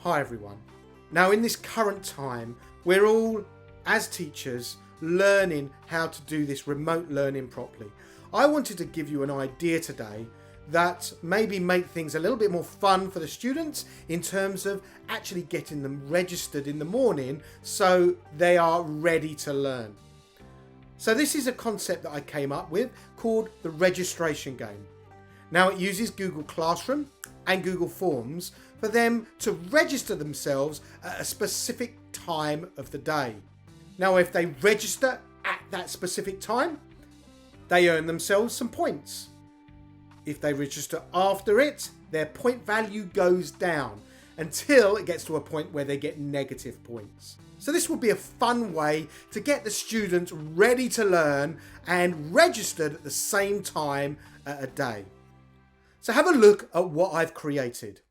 Hi everyone. Now in this current time, we're all, as teachers, learning how to do this remote learning properly. I wanted to give you an idea today that maybe make things a little bit more fun for the students in terms of actually getting them registered in the morning so they are ready to learn. So this is a concept that I came up with called the registration game. Now it uses Google Classroom and Google Forms for them to register themselves at a specific time of the day. Now if they register at that specific time, they earn themselves some points. If they register after it, their point value goes down until it gets to a point where they get negative points. So this will be a fun way to get the students ready to learn and registered at the same time at a day. So have a look at what I've created.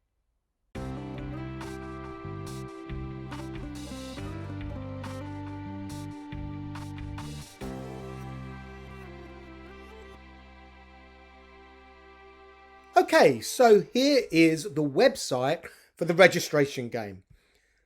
Okay, so here is the website for the registration game.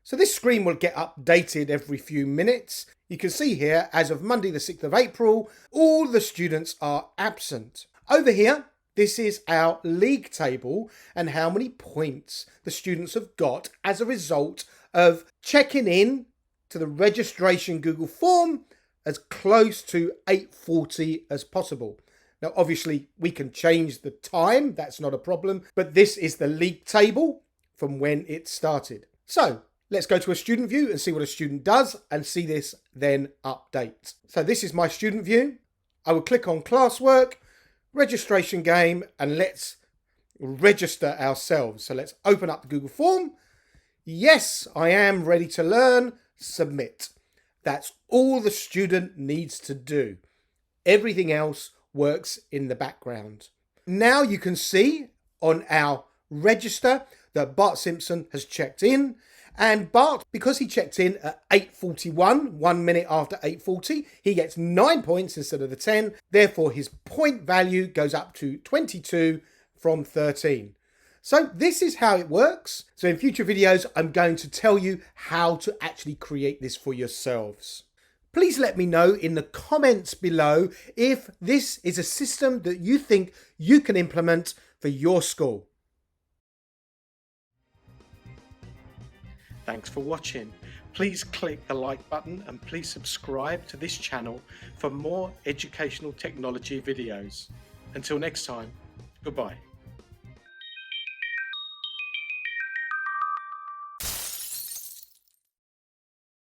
So this screen will get updated every few minutes. You can see here, as of Monday the 6th of April, all the students are absent. Over here, this is our league table and how many points the students have got as a result of checking in to the registration Google form as close to 8:40 as possible. Now, obviously, we can change the time. That's not a problem. But this is the league table from when it started. So let's go to a student view and see what a student does and see this then update. So this is my student view. I will click on classwork, registration game, and let's register ourselves. So let's open up the Google form. Yes, I am ready to learn. Submit. That's all the student needs to do. Everything else works in the background. Now you can see on our register that Bart Simpson has checked in, and Bart, because he checked in at 8:41, 1 minute after 8:40, he gets 9 points instead of the 10. Therefore his point value goes up to 22 from 13. So this is how it works. So in future videos I'm going to tell you how to actually create this for yourselves. Please let me know in the comments below if this is a system that you think you can implement for your school. Thanks for watching. Please click the like button and please subscribe to this channel for more educational technology videos. Until next time, goodbye.